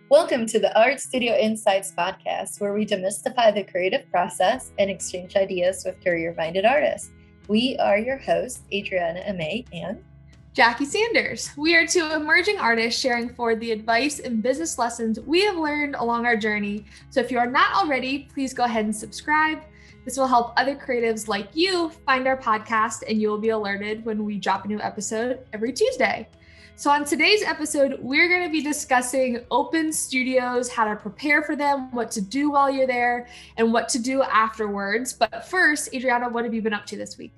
Welcome to the Art Studio Insights podcast, where we demystify the creative process and exchange ideas with career-minded artists. We are your hosts, Adriana Amay and Jackie Sanders. We are two emerging artists sharing forward the advice and business lessons we have learned along our journey. So if you are not already, please go ahead and subscribe. This will help other creatives like you find our podcast, and you will be alerted when we drop a new episode every Tuesday. So on today's episode, we're going to be discussing open studios, how to prepare for them, what to do while you're there, and what to do afterwards. But first, Adriana, what have you been up to this week?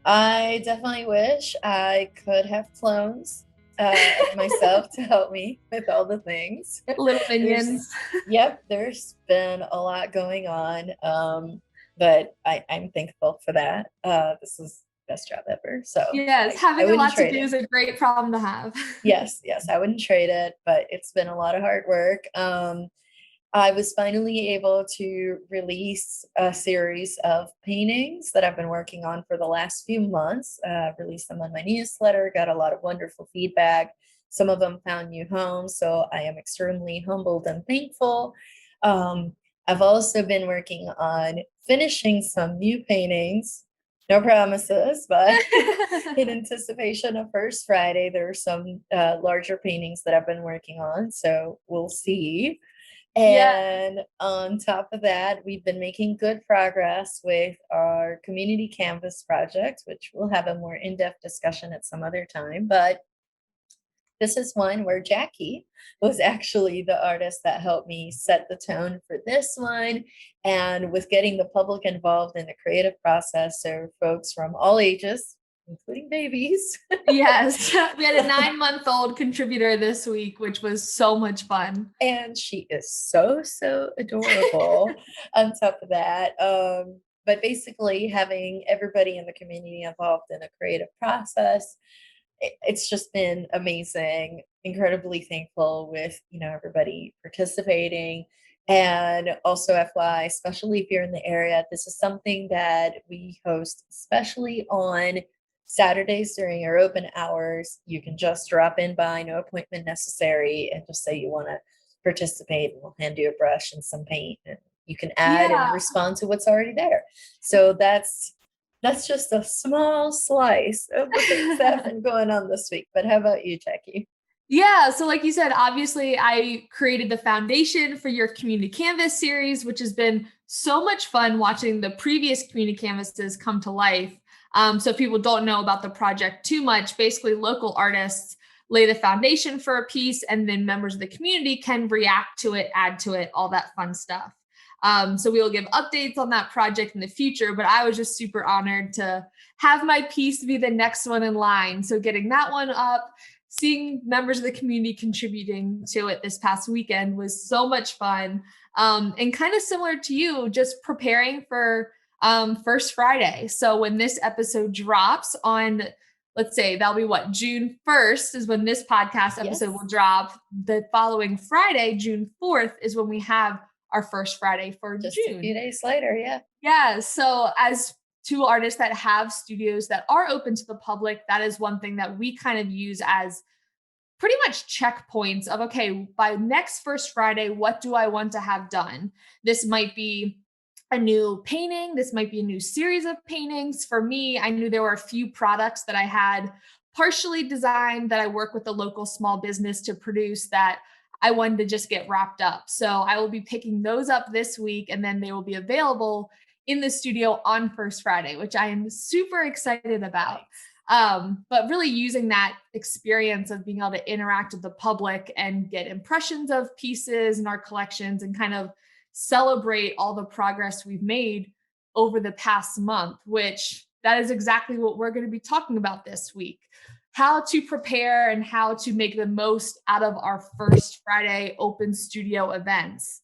I definitely wish I could have clones myself to help me with all the things. Little minions. There's been a lot going on, but I'm thankful for that. This is best job ever. So yes, having a lot to do is a great problem to have. Yes, I wouldn't trade it, but it's been a lot of hard work. I was finally able to release a series of paintings that I've been working on for the last few months, released them on my newsletter, got a lot of wonderful feedback. Some of them found new homes, so I am extremely humbled and thankful. I've also been working on finishing some new paintings. No promises, but in anticipation of First Friday, there are some larger paintings that I've been working on, so we'll see. And on top of that, we've been making good progress with our community canvas project, which we'll have a more in-depth discussion at some other time. But this is one where Jackie was actually the artist that helped me set the tone for this one. And with getting the public involved in the creative process, so folks from all ages, including babies. Yes, we had a 9-month-old contributor this week, which was so much fun. And she is so adorable on top of that. But basically having everybody in the community involved in a creative process, it's just been amazing. Incredibly thankful with, everybody participating. And also FYI, especially if you're in the area, this is something that we host, especially on Saturdays during our open hours. You can just drop in by, no appointment necessary, and just say you want to participate, and we'll hand you a brush and some paint, and you can add and respond to what's already there. So that's just a small slice of the things that have been going on this week. But how about you, Jackie? Yeah, so like you said, obviously I created the foundation for your community canvas series, which has been so much fun watching the previous community canvases come to life. So if people don't know about the project too much, basically local artists lay the foundation for a piece, and then members of the community can react to it, add to it, all that fun stuff. So we will give updates on that project in the future, but I was just super honored to have my piece be the next one in line. So getting that one up, seeing members of the community contributing to it this past weekend was so much fun. And kind of similar to you, just preparing for First Friday. So when this episode drops on, let's say that'll be June 1st is when this podcast episode will drop. The following Friday, June 4th, is when we have our First Friday for just June. A few days later, Yeah. So as two artists that have studios that are open to the public, that is one thing that we kind of use as pretty much checkpoints of, okay, by next First Friday, what do I want to have done? This might be a new painting. This might be a new series of paintings. For me, I knew there were a few products that I had partially designed that I work with a local small business to produce that I wanted to just get wrapped up. So I will be picking those up this week, and then they will be available in the studio on First Friday, which I am super excited about. But really using that experience of being able to interact with the public and get impressions of pieces in our collections and kind of celebrate all the progress we've made over the past month, which that is exactly what we're going to be talking about this week. How to prepare and how to make the most out of our First Friday open studio events.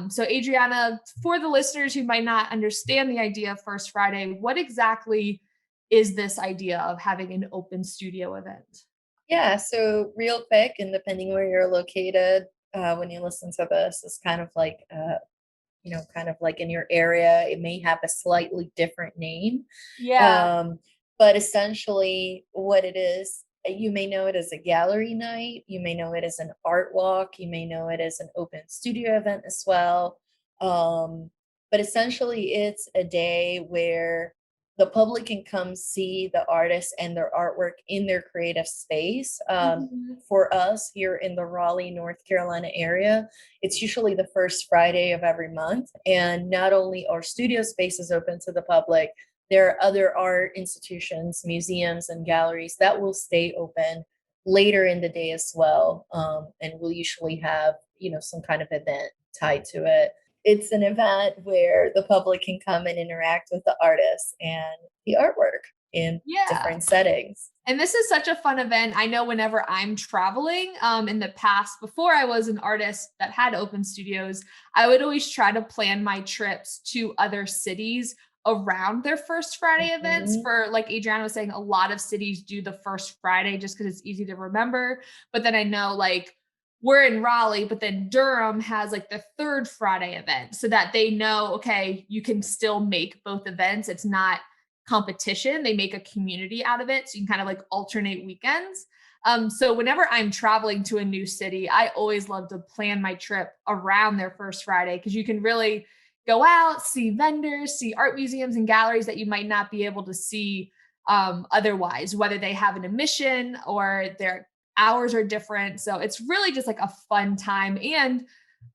So Adriana, for the listeners who might not understand the idea of First Friday, what exactly is this idea of having an open studio event? Yeah, so real quick, and depending where you're located, when you listen to this, is kind of like, kind of like in your area, it may have a slightly different name. Yeah. But essentially what it is You may know it as a gallery night, you may know it as an art walk, you may know it as an open studio event as well. Um, but essentially, it's a day where the public can come see the artists and their artwork in their creative space. Mhm. For us here in the Raleigh, North Carolina area, it's usually the first Friday of every month. And not only are studio spaces open to the public, there are other art institutions, museums, and galleries that will stay open later in the day as well. And we'll usually have, some kind of event tied to it. It's an event where the public can come and interact with the artists and the artwork in Yeah. different settings. And this is such a fun event. I know whenever I'm traveling, in the past, before I was an artist that had open studios, I would always try to plan my trips to other cities around their first Friday events. Mhm. For like Adriana was saying, a lot of cities do the first Friday just because it's easy to remember. But then I know like we're in Raleigh, but then Durham has like the third Friday event so that they know, okay, you can still make both events. It's not competition. They make a community out of it. So you can kind of like alternate weekends. So whenever I'm traveling to a new city, I always love to plan my trip around their first Friday because you can really go out, see vendors, see art museums and galleries that you might not be able to see otherwise, whether they have an admission or their hours are different. So it's really just like a fun time. And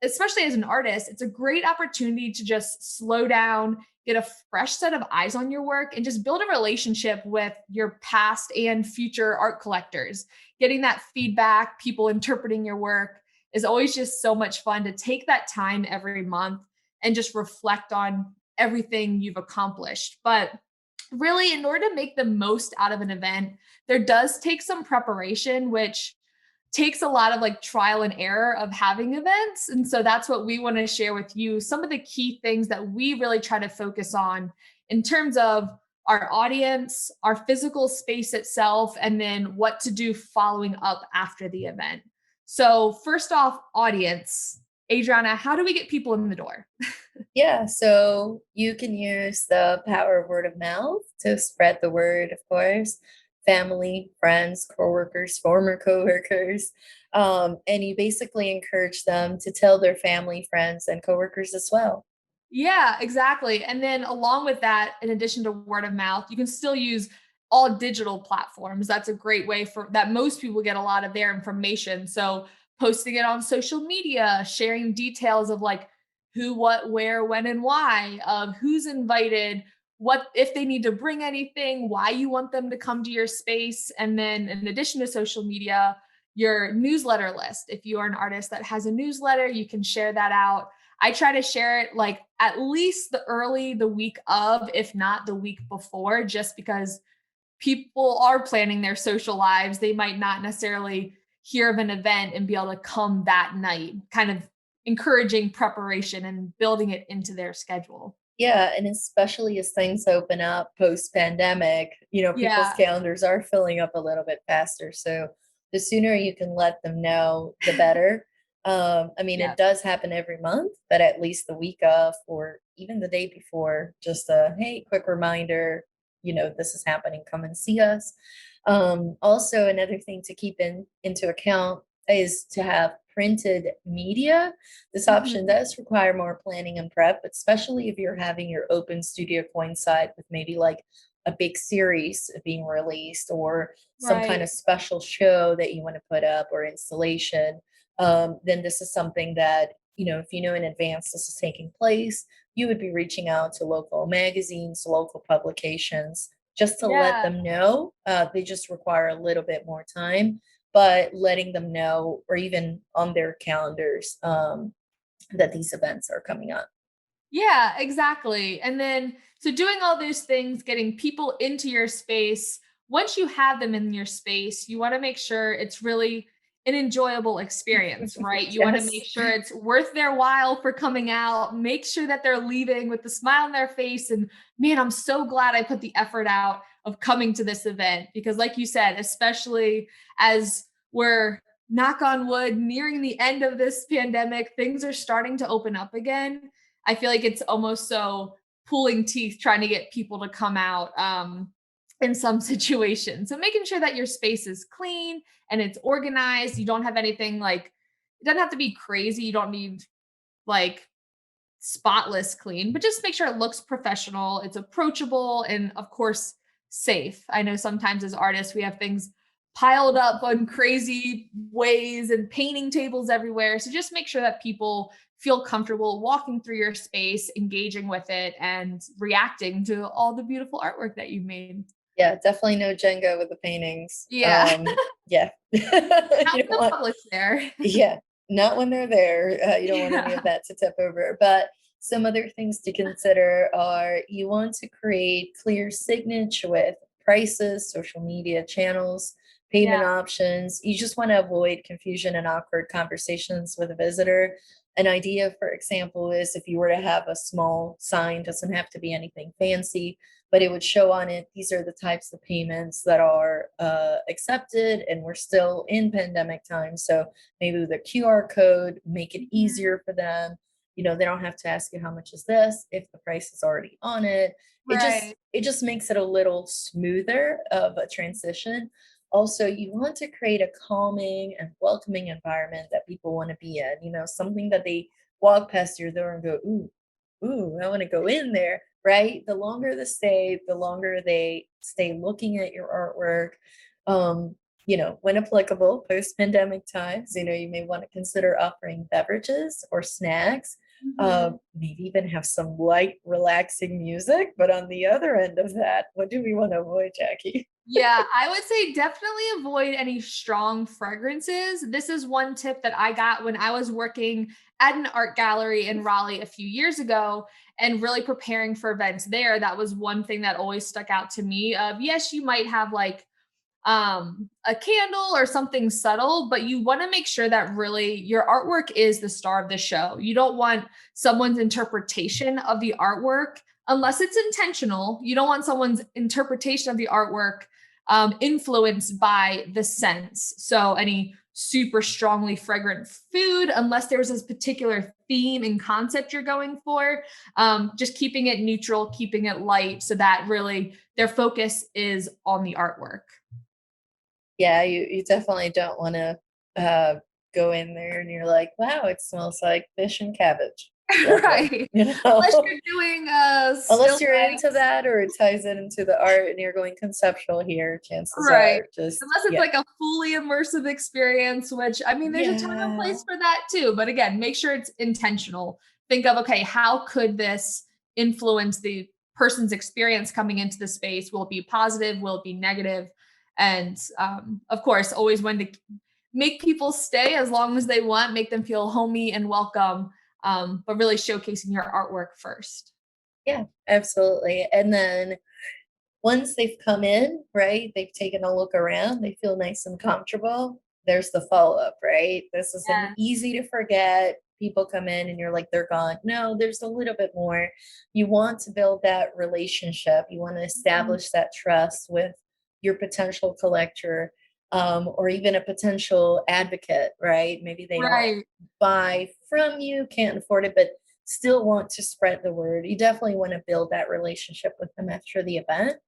especially as an artist, it's a great opportunity to just slow down, get a fresh set of eyes on your work, and just build a relationship with your past and future art collectors. Getting that feedback, people interpreting your work is always just so much fun to take that time every month and just reflect on everything you've accomplished. But really, in order to make the most out of an event, there does take some preparation, which takes a lot of like trial and error of having events. And so that's what we want to share with you, some of the key things that we really try to focus on in terms of our audience, our physical space itself, and then what to do following up after the event. So, first off, audience. Adriana, how do we get people in the door? Yeah, so you can use the power of word of mouth to spread the word, of course, family, friends, coworkers, former coworkers. And you basically encourage them to tell their family, friends, and coworkers as well. Yeah, exactly. And then along with that, in addition to word of mouth, you can still use all digital platforms. That's a great way for that most people get a lot of their information. So posting it on social media, sharing details of like who, what, where, when, and why, of who's invited, what if they need to bring anything, why you want them to come to your space. And then in addition to social media, your newsletter list. If you are an artist that has a newsletter, you can share that out. I try to share it like at least the week of, if not the week before, just because people are planning their social lives. They might not necessarily hear of an event and be able to come that night, kind of encouraging preparation and building it into their schedule. Yeah, and especially as things open up post-pandemic, people's Yeah. calendars are filling up a little bit faster. So the sooner you can let them know, the better. I mean, Yeah. it does happen every month, but at least the week of or even the day before, just a hey, quick reminder, this is happening, come and see us. Also, another thing to keep into account is to have printed media. This option Mhm. does require more planning and prep, especially if you're having your open studio coincide with maybe like a big series being released or some kind Right. of special show that you want to put up or installation. Then this is something that, if you know in advance this is taking place, you would be reaching out to local magazines, local publications, just to let Yeah. them know. They just require a little bit more time, but letting them know or even on their calendars that these events are coming up. Yeah, exactly. And then, so doing all those things, getting people into your space, once you have them in your space, you want to make sure it's really an enjoyable experience, right? You want to Yes. make sure it's worth their while for coming out, make sure that they're leaving with a smile on their face. And man, I'm so glad I put the effort out of coming to this event because, like you said, especially as we're knock on wood nearing the end of this pandemic, things are starting to open up again. I feel like it's almost so pulling teeth trying to get people to come out. in some situations. So making sure that your space is clean and it's organized. You don't have anything like, it doesn't have to be crazy. You don't need like spotless clean, but just make sure it looks professional, it's approachable, and of course, safe. I know sometimes as artists, we have things piled up on crazy ways and painting tables everywhere. So just make sure that people feel comfortable walking through your space, engaging with it, and reacting to all the beautiful artwork that you've made. Yeah, definitely no Jenga with the paintings. Yeah. Yeah. Not You when don't the want public's there. yeah, not when they're there. You don't want any of Yeah. that to tip over. But some other things to consider are you want to create clear signage with prices, social media channels, Yeah. payment options. You just want to avoid confusion and awkward conversations with a visitor. An idea, for example, is if you were to have a small sign, doesn't have to be anything fancy, but it would show on it, these are the types of payments that are accepted, and we're still in pandemic time. So maybe with a QR code, make it Mhm. easier for them. They don't have to ask you how much is this if the price is already on it. It just Right. it just makes it a little smoother of a transition. Also, you want to create a calming and welcoming environment that people want to be in, something that they walk past your door and go, ooh, I want to go in there, right? The longer the stay, the longer they stay looking at your artwork. When applicable, post-pandemic times, you may want to consider offering beverages or snacks. Mhm. Maybe even have some light, relaxing music. But on the other end of that, what do we want to avoid, Jackie? Yeah, I would say definitely avoid any strong fragrances. This is one tip that I got when I was working at an art gallery in Raleigh a few years ago and really preparing for events there. That was one thing that always stuck out to me of yes, you might have like a candle or something subtle, but you want to make sure that really your artwork is the star of the show. You don't want someone's interpretation of the artwork unless it's intentional. You don't want someone's interpretation of the artwork influenced by the sense. So any super strongly fragrant food, unless there's this particular theme and concept you're going for, just keeping it neutral, keeping it light, so that really their focus is on the artwork. Yeah, you definitely don't wanna, uh, go in there and you're like, "Wow, it smells like fish and cabbage. Lovely." Right. You Unless know? you're doing, still Unless you're into life. that or it ties it into the art and you're going conceptual here, chances Right. are just Unless it's yeah. like a fully immersive experience, which I mean, there's a time and Yeah. place for that too. But again, make sure it's intentional. Think of, okay, how could this influence the person's experience coming into the space? Will it be positive? Will it be negative? And of course, always when to make people stay as long as they want, make them feel homey and welcome, but really showcasing your artwork first. Yeah, absolutely, and then once they've come in, right, they've taken a look around, they feel nice and comfortable, there's the follow-up, right? This is an Yeah. easy to forget. People come in and you're like, they're gone. No, there's a little bit more. You want to build that relationship. You want to Mhm. establish that trust with your potential collector, or even a potential advocate, right? Maybe they don't Right. buy from you, can't afford it, but still want to spread the word. You definitely want to build that relationship with them after the event.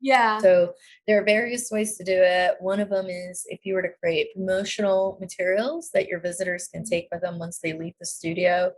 Yeah. So there are various ways to do it. One of them is if you were to create promotional materials that your visitors can take with them once they leave the studio,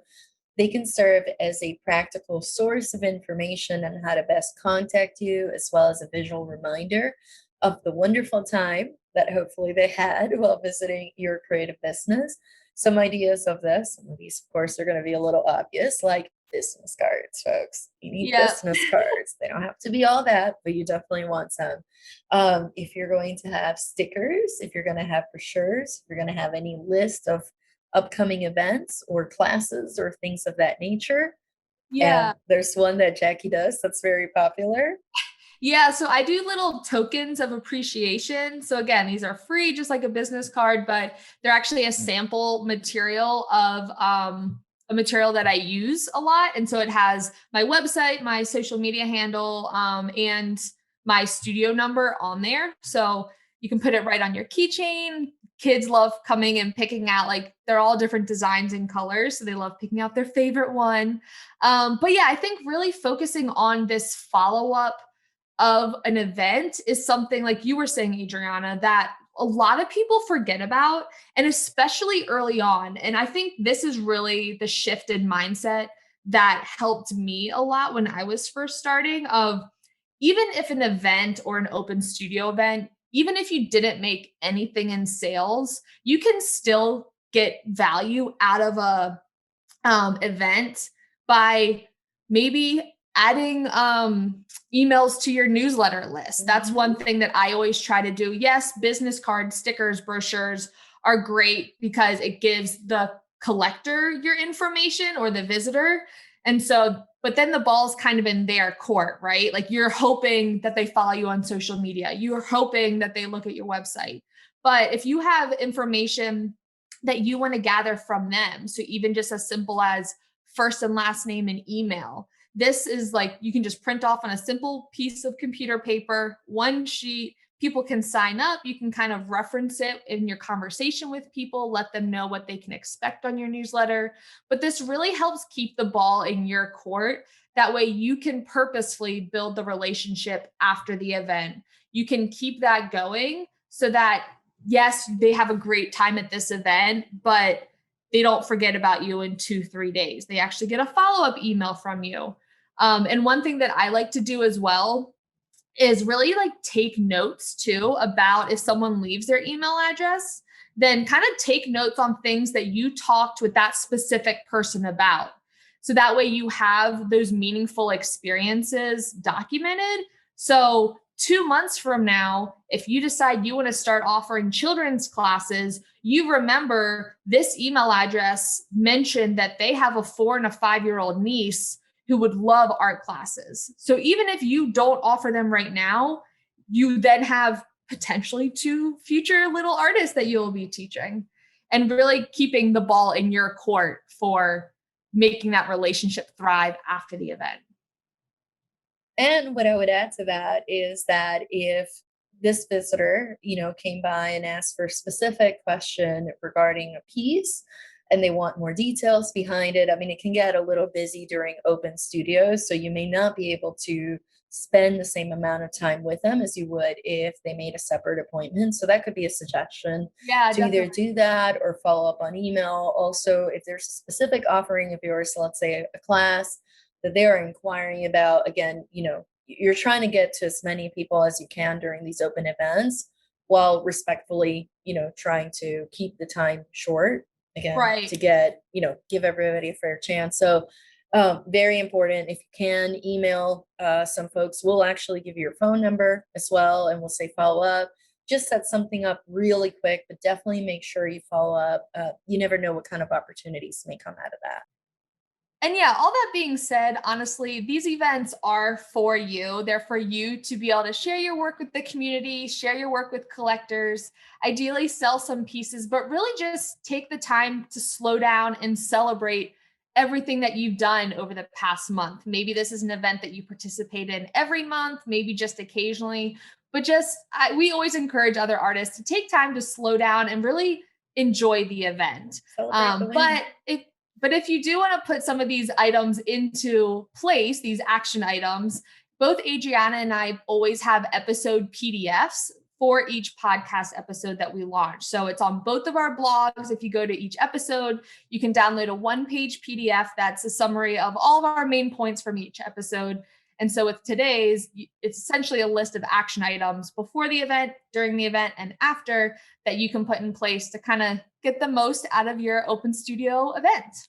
they can serve as a practical source of information on how to best contact you, as well as a visual reminder of the wonderful time that hopefully they had while visiting your creative business. Some ideas of this, some of these, of course, are going to be a little obvious, like business cards, folks. You need Yeah. business cards. They don't have to be all that, but you definitely want some. If you're going to have stickers, if you're going to have brochures, if you're going to have any list of upcoming events or classes or things of that nature. Yeah. And there's one that Jackie does that's very popular. Yeah, so I do little tokens of appreciation. So again, these are free, just like a business card, but they're actually a sample material of a material that I use a lot. And so it has my website, my social media handle, and my studio number on there. So you can put it right on your keychain. Kids love coming and picking out, like they're all different designs and colors. So they love picking out their favorite one. But yeah, I think really focusing on this follow up of an event is something like you were saying, Adriana, that a lot of people forget about, and especially early on. And I think this is really the shift in mindset that helped me a lot when I was first starting of even if an event or an open studio event, even if you didn't make anything in sales, you can still get value out of a event by maybe adding emails to your newsletter list. That's one thing that I always try to do. Yes, business cards, stickers, brochures are great because it gives the collector your information or the visitor. And so, but then the ball's kind of in their court, right? Like you're hoping that they follow you on social media. You're hoping that they look at your website. But if you have information that you want to gather from them, so even just as simple as first and last name and email, this is like you can just print off on a simple piece of computer paper, one sheet. People can sign up. You can kind of reference it in your conversation with people, let them know what they can expect on your newsletter. But this really helps keep the ball in your court. That way you can purposefully build the relationship after the event. You can keep that going so that, yes, they have a great time at this event, but they don't forget about you in 2-3 days. They actually get a follow-up email from you. And one thing that I like to do as well is really like take notes too about if someone leaves their email address, then kind of take notes on things that you talked with that specific person about. So that way you have those meaningful experiences documented. So 2 months from now, if you decide you want to start offering children's classes, you remember this email address mentioned that they have a 4 and a 5-year-old niece who would love art classes. So even if you don't offer them right now, you then have potentially 2 future little artists that you'll be teaching, and really keeping the ball in your court for making that relationship thrive after the event. And what I would add to that is that if this visitor, came by and asked for a specific question regarding a piece and they want more details behind it, I mean, it can get a little busy during open studios. So you may not be able to spend the same amount of time with them as you would if they made a separate appointment. So that could be a suggestion to either do that or follow up on email. Also, if there's a specific offering of yours, so let's say a class that they're inquiring about, again, you're trying to get to as many people as you can during these open events while respectfully, trying to keep the time short again, Right. to get, give everybody a fair chance. So very important. If you can email some folks, we'll actually give you your phone number as well. And we'll say, follow up, just set something up really quick, but definitely make sure you follow up. You never know what kind of opportunities may come out of that. And yeah, all that being said, honestly, these events are for you. They're for you to be able to share your work with the community, share your work with collectors, ideally sell some pieces, but really just take the time to slow down and celebrate everything that you've done over the past month. Maybe this is an event that you participate in every month, maybe just occasionally, but we always encourage other artists to take time to slow down and really enjoy the event. Celebrate the win. But if you do want to put some of these items into place, these action items, both Adriana and I always have episode PDFs for each podcast episode that we launch. So it's on both of our blogs. If you go to each episode, you can download a 1-page PDF that's a summary of all of our main points from each episode. And so with today's, it's essentially a list of action items before the event, during the event, and after that you can put in place to kind of get the most out of your open studio event.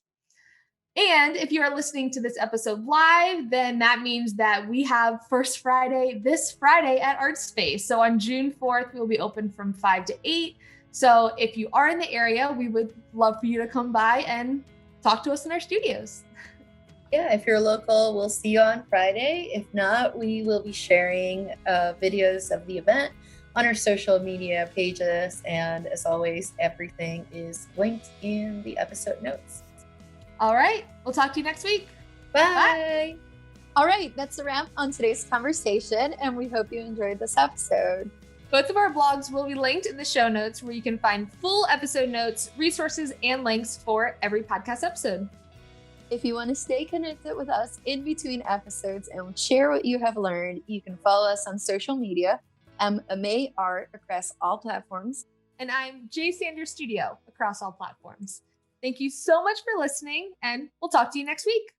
And if you are listening to this episode live, then that means that we have First Friday this Friday at ArtSpace. So on June 4th, we'll be open from 5 to 8. So if you are in the area, we would love for you to come by and talk to us in our studios. Yeah, if you're local, we'll see you on Friday. If not, we will be sharing videos of the event on our social media pages. And as always, everything is linked in the episode notes. All right. We'll talk to you next week. Bye. All right. That's a wrap on today's conversation, and we hope you enjoyed this episode. Both of our blogs will be linked in the show notes where you can find full episode notes, resources, and links for every podcast episode. If you want to stay connected with us in between episodes and share what you have learned, you can follow us on social media. I'm Amay Art across all platforms. And I'm J Sanders Studio across all platforms. Thank you so much for listening, and we'll talk to you next week.